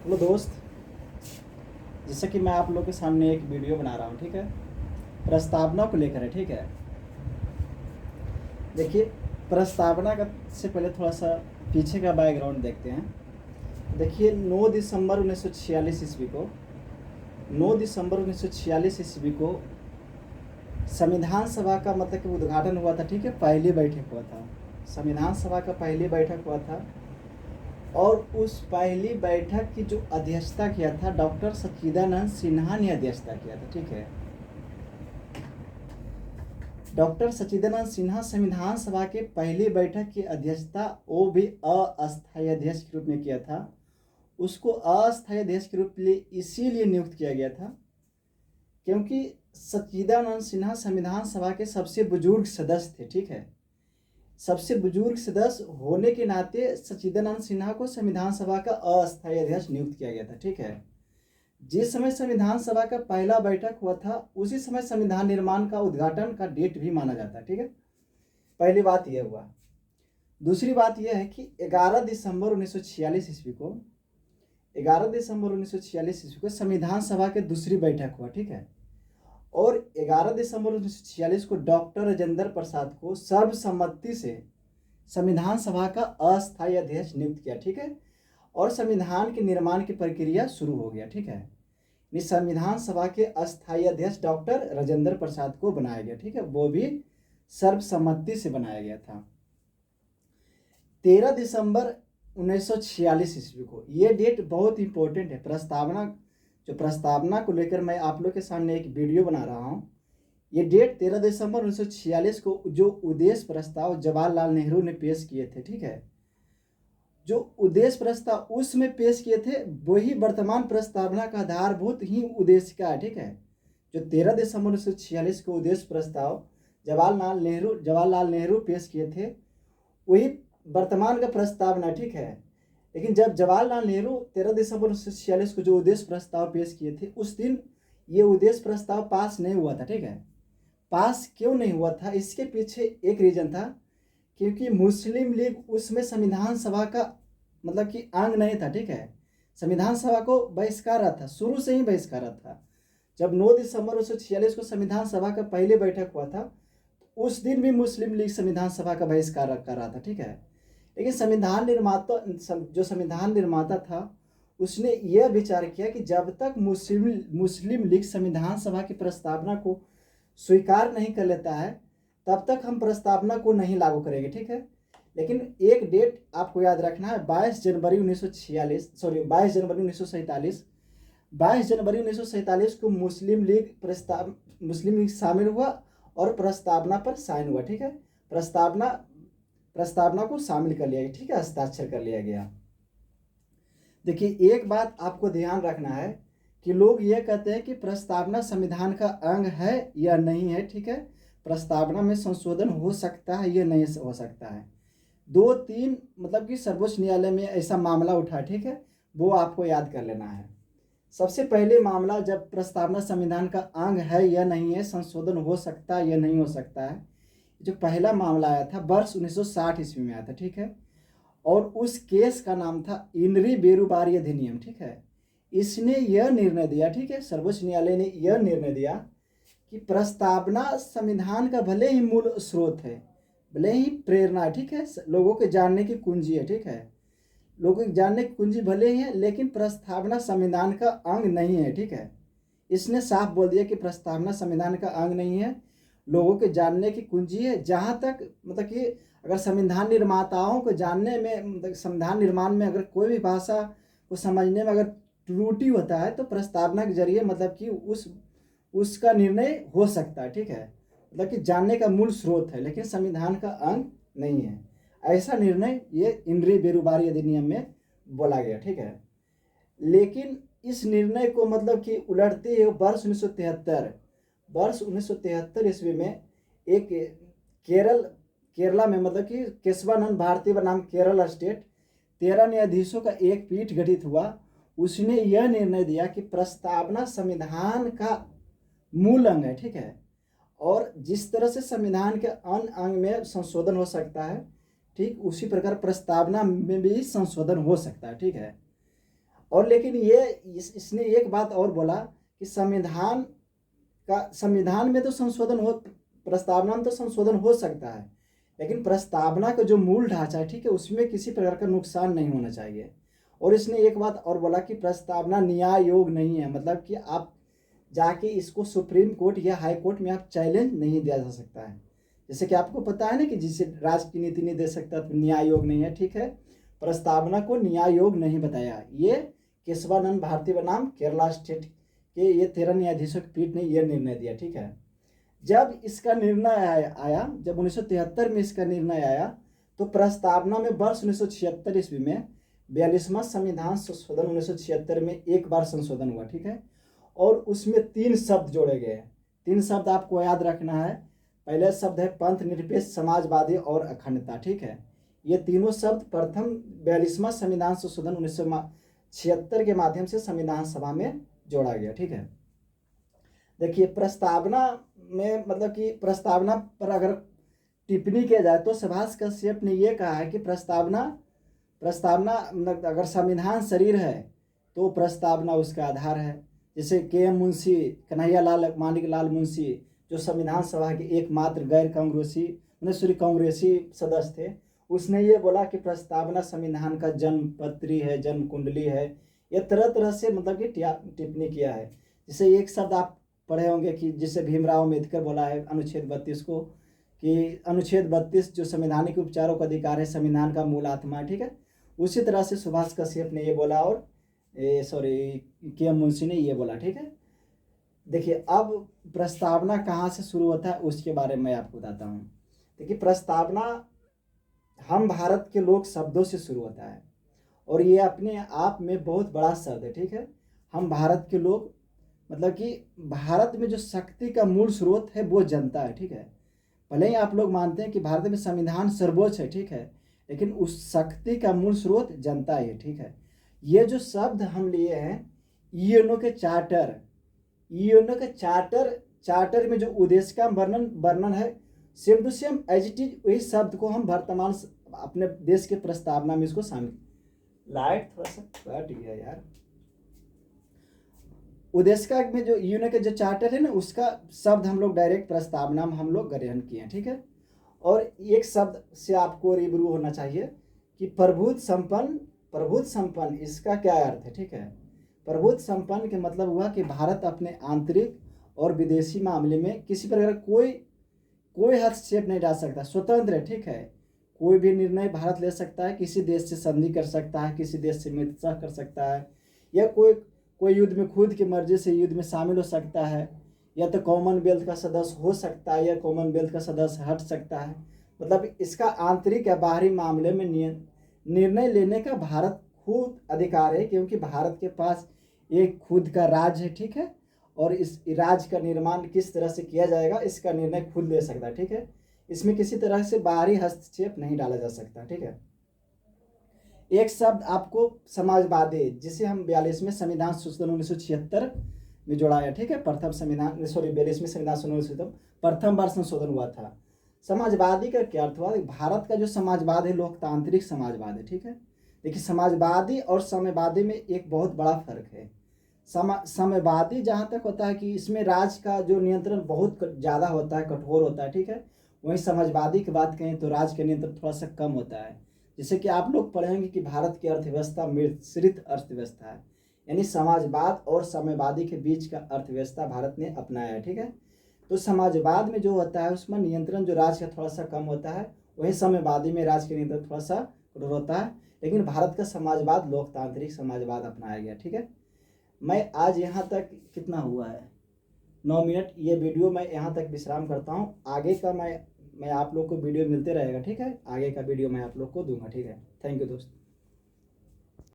Hello दोस्त, जैसा कि मैं आप लोग के सामने एक वीडियो बना रहा हूँ, ठीक है। प्रस्तावना को लेकर है, ठीक है। देखिए, प्रस्तावना का से पहले थोड़ा सा पीछे का बैकग्राउंड देखते हैं। देखिए, 9 दिसंबर 1946 ईस्वी को 9 दिसंबर 1946 ईस्वी को संविधान सभा का मतलब कि उद्घाटन हुआ था, ठीक है। पहली बैठक हुआ था, संविधान सभा का पहली बैठक हुआ था। और उस पहली बैठक की जो अध्यक्षता किया था डॉक्टर सच्चिदानंद सिन्हा ने अध्यक्षता किया था, ठीक है। डॉक्टर सच्चिदानंद सिन्हा संविधान सभा के पहली बैठक की अध्यक्षता वो भी अस्थायी अध्यक्ष के रूप में किया था। उसको अस्थायी अध्यक्ष के रूप में इसीलिए नियुक्त किया गया था क्योंकि सच्चिदानंद सिन्हा संविधान सभा के सबसे बुजुर्ग सदस्य थे, ठीक है। सबसे बुजुर्ग सदस्य होने के नाते सच्चिदानंद सिन्हा को संविधान सभा का अस्थायी अध्यक्ष नियुक्त किया गया था, ठीक है। जिस समय संविधान सभा का पहला बैठक हुआ था उसी समय संविधान निर्माण का उद्घाटन का डेट भी माना जाता है, ठीक है। पहली बात यह हुआ। दूसरी बात यह है कि 11 दिसंबर 1946 ईस्वी को 11 दिसंबर 1946 ईस्वी को संविधान सभा की दूसरी बैठक हुआ, ठीक है। और 11 दिसंबर 1946 को डॉक्टर राजेंद्र प्रसाद को सर्वसम्मति से संविधान सभा का अस्थायी अध्यक्ष नियुक्त किया, ठीक है। और संविधान के निर्माण की प्रक्रिया शुरू हो गया, ठीक है। संविधान सभा के अस्थायी अध्यक्ष डॉक्टर राजेंद्र प्रसाद को बनाया गया, ठीक है। वो भी सर्वसम्मति से बनाया गया था। 13 दिसंबर 1946 ईस्वी को, ये डेट बहुत इंपॉर्टेंट है। प्रस्तावना को लेकर मैं आप लोग के सामने एक वीडियो बना रहा हूँ। ये डेट 13 दिसंबर 1946 को जो उद्देश्य प्रस्ताव जवाहरलाल नेहरू ने पेश किए थे, ठीक है। जो उद्देश्य प्रस्ताव उसमें पेश किए थे वही वर्तमान प्रस्तावना का आधारभूत ही उद्देश्य का है, ठीक है। जो 13 दिसंबर 1946 को उद्देश्य प्रस्ताव जवाहरलाल नेहरू पेश किए थे वही वर्तमान का प्रस्तावना, ठीक है। लेकिन जब जवाहरलाल नेहरू 13 दिसंबर 1946 को जो उद्देश्य प्रस्ताव पेश किए थे उस दिन ये उद्देश्य प्रस्ताव पास नहीं हुआ था, ठीक है। पास क्यों नहीं हुआ था, इसके पीछे एक रीजन था क्योंकि मुस्लिम लीग उसमें संविधान सभा का मतलब कि अंग नहीं था, ठीक है। संविधान सभा को बहिष्कार था, शुरू से ही बहिष्कार था। जब 9 दिसंबर 1946 को संविधान सभा का पहली बैठक हुआ था उस दिन भी मुस्लिम लीग संविधान सभा का बहिष्कार कर रहा था, ठीक है। लेकिन जो संविधान निर्माता था उसने यह विचार किया कि जब तक मुस्लिम लीग संविधान सभा की प्रस्तावना को स्वीकार नहीं कर लेता है तब तक हम प्रस्तावना को नहीं लागू करेंगे, ठीक है। लेकिन एक डेट आपको याद रखना है, 22 जनवरी 1947 को मुस्लिम लीग शामिल हुआ और प्रस्तावना पर साइन हुआ, ठीक है। प्रस्तावना को शामिल कर लिया गया, ठीक है, हस्ताक्षर कर लिया गया। देखिए, एक बात आपको ध्यान रखना है कि लोग ये कहते हैं कि प्रस्तावना संविधान का अंग है या नहीं है, ठीक है। प्रस्तावना में संशोधन हो सकता है या नहीं हो सकता है। 2-3 मतलब कि सर्वोच्च न्यायालय में ऐसा मामला उठा, ठीक है, वो आपको याद कर लेना है। सबसे पहले मामला जब प्रस्तावना संविधान का अंग है या नहीं है, संशोधन हो सकता है या नहीं हो सकता है, जो पहला मामला आया था वर्ष 1960 ईस्वी में आया था, ठीक है। और उस केस का नाम था इनरी बेरुबारी अधिनियम, ठीक है। इसने यह निर्णय दिया, ठीक है, सर्वोच्च न्यायालय ने यह निर्णय दिया कि प्रस्तावना संविधान का भले ही मूल स्रोत है, भले ही प्रेरणा, ठीक है, लोगों के जानने की कुंजी है, ठीक है, लोगों के जानने की कुंजी भले ही है, लेकिन प्रस्तावना संविधान का अंग नहीं है, ठीक है। इसने साफ बोल दिया कि प्रस्तावना संविधान का अंग नहीं है, लोगों के जानने की कुंजी है। जहाँ तक मतलब कि अगर संविधान निर्माताओं को जानने में मतलब संविधान निर्माण में अगर कोई भी भाषा को समझने में अगर त्रुटि होता है तो प्रस्तावना के जरिए मतलब कि उसका निर्णय हो सकता है, ठीक है। मतलब कि जानने का मूल स्रोत है लेकिन संविधान का अंग नहीं है। ऐसा निर्णय ये इनरी बेरुबारी अधिनियम में बोला गया, ठीक है। लेकिन इस निर्णय को मतलब कि उलटते हुए वर्ष 1973 ईस्वी में एक केरला में मतलब कि केशवानंद भारती बनाम केरल स्टेट 13 न्यायाधीशों का एक पीठ गठित हुआ। उसने यह निर्णय दिया कि प्रस्तावना संविधान का मूल अंग है, ठीक है। और जिस तरह से संविधान के अन्य अंग में संशोधन हो सकता है, ठीक उसी प्रकार प्रस्तावना में भी संशोधन हो सकता है, ठीक है। और लेकिन ये इसने एक बात और बोला कि संविधान में तो संशोधन हो, प्रस्तावना में तो संशोधन हो सकता है, लेकिन प्रस्तावना का जो मूल ढांचा है, ठीक है, उसमें किसी प्रकार का नुकसान नहीं होना चाहिए। और इसने एक बात और बोला कि प्रस्तावना न्याय योग नहीं है, मतलब कि आप जाके इसको सुप्रीम कोर्ट या हाई कोर्ट में आप चैलेंज नहीं दिया जा सकता है। जैसे कि आपको पता है ना कि जिसे राष्ट्र की नीति नहीं दे सकता तो न्याय योग नहीं है, ठीक है। प्रस्तावना को न्याय योग नहीं बताया। ये केशवानंद भारती बनाम केरला स्टेट के ये 13 न्यायाधीशों की पीठ ने यह निर्णय दिया, ठीक है। जब इसका निर्णय आया, जब 1973 में इसका निर्णय आया, तो प्रस्तावना में वर्ष 1976 ईस्वी में 42वां संविधान संशोधन 1976 में एक बार संशोधन हुआ, ठीक है। और उसमें 3 शब्द जोड़े गए। 3 शब्द आपको याद रखना है। पहले शब्द है पंथ निरपेक्ष, समाजवादी और अखंडता, ठीक है। ये तीनों शब्द प्रथम 42वां संविधान संशोधन 1976 के माध्यम से संविधान सभा में जोड़ा गया, ठीक है। देखिए प्रस्तावना में, मतलब कि प्रस्तावना पर अगर टिप्पणी किया जाए तो सुभाष कश्यप ने यह कहा है कि प्रस्तावना मतलब अगर संविधान शरीर है तो प्रस्तावना उसका आधार है। जैसे के.एम. मुंशी, कन्हैयालाल मानिकलाल मुंशी, जो संविधान सभा के एकमात्र गैर कांग्रेसी सदस्य थे, उसने ये बोला कि प्रस्तावना संविधान का जन्म पत्री है, जन्म कुंडली है। ये तरह तरह से मतलब कि टिप्पणी किया है। जैसे एक शब्द आप पढ़े होंगे कि जिसे भीमराव अम्बेडकर बोला है अनुच्छेद 32 को, कि अनुच्छेद 32 जो संवैधानिक उपचारों का अधिकार है, संविधान का मूल आत्मा है, ठीक है। उसी तरह से सुभाष कश्यप ने ये बोला और के.एम. मुंशी ने ये बोला, ठीक है। देखिए अब प्रस्तावना कहाँ से शुरू होता है उसके बारे में आपको बताता हूँ। देखिए प्रस्तावना हम भारत के लोग शब्दों से शुरू होता है और ये अपने आप में बहुत बड़ा शब्द है, ठीक है। हम भारत के लोग, मतलब कि भारत में जो शक्ति का मूल स्रोत है वो जनता है, ठीक है। भले ही आप लोग मानते हैं कि भारत में संविधान सर्वोच्च है, ठीक है, लेकिन उस शक्ति का मूल स्रोत जनता है, ठीक है। ये जो शब्द हम लिए हैं यूएनओ के चार्टर में जो उद्देश्य का वर्णन है, same to same as it is वही शब्द को हम वर्तमान अपने देश के प्रस्तावना में इसको शामिल। लाइट थोड़ा सा कट गया यार। उद्देश्य का में जो यूएनओ के जो चार्टर है ना, उसका शब्द हम लोग डायरेक्ट प्रस्तावना में हम लोग ग्रहण किए हैं, ठीक है। और एक शब्द से आपको रूबरू होना चाहिए कि प्रभुत्व संपन्न इसका क्या अर्थ है, ठीक है। प्रभुत्व संपन्न के मतलब हुआ कि भारत अपने आंतरिक और विदेशी मामले में किसी प्रकार कोई हस्तक्षेप नहीं डाल सकता, स्वतंत्र है, ठीक है। कोई भी निर्णय भारत ले सकता है, किसी देश से संधि कर सकता है, किसी देश से मित्रता कर सकता है, या कोई युद्ध में खुद की मर्जी से युद्ध में शामिल हो सकता है, या तो कॉमनवेल्थ का सदस्य हो सकता है या कॉमनवेल्थ का सदस्य हट सकता है। मतलब इसका आंतरिक या बाहरी मामले में निर्णय लेने का भारत खुद अधिकार है, क्योंकि भारत के पास एक खुद का राज्य है, ठीक है। और इस राज्य का निर्माण किस तरह से किया जाएगा इसका निर्णय खुद ले सकता है, ठीक है। इसमें किसी तरह से बाहरी हस्तक्षेप नहीं डाला जा सकता, ठीक है। एक शब्द आपको समाजवादी, जिसे हम 42वें संविधान संशोधन 1976 में जोड़ा है, ठीक है। 42वें संविधान संशोधन प्रथम बार संशोधन हुआ था। समाजवादी का क्या अर्थ हुआ? भारत का जो समाजवाद है लोकतांत्रिक समाजवाद है, ठीक है। देखिए समाजवादी और साम्यवादी में एक बहुत बड़ा फर्क है। साम्यवादी जहाँ तक होता है कि इसमें राज्य का जो नियंत्रण बहुत ज़्यादा होता है, कठोर होता है, ठीक है। वहीं समाजवादी की बात करें तो राज्य का नियंत्रण थोड़ा सा कम होता है। जैसे कि आप लोग पढ़ेंगे कि भारत की अर्थव्यवस्था मिश्रित अर्थव्यवस्था है, यानी समाजवाद और साम्यवादी के बीच का अर्थव्यवस्था भारत ने अपनाया है, ठीक है। तो समाजवाद में जो होता है उसमें नियंत्रण जो राज्य का थोड़ा सा कम होता है, वहीं साम्यवादी में राज्य का नियंत्रण थोड़ा सा कठोर होता है। लेकिन भारत का समाजवाद लोकतांत्रिक समाजवाद अपनाया गया, ठीक है। मैं आज यहाँ तक कितना हुआ है 9 मिनट, ये वीडियो मैं यहाँ तक विश्राम करता हूँ। आगे का मैं आप लोग को वीडियो मिलते रहेगा, ठीक है। आगे का वीडियो मैं आप लोग को दूंगा, ठीक है। थैंक यू दोस्त।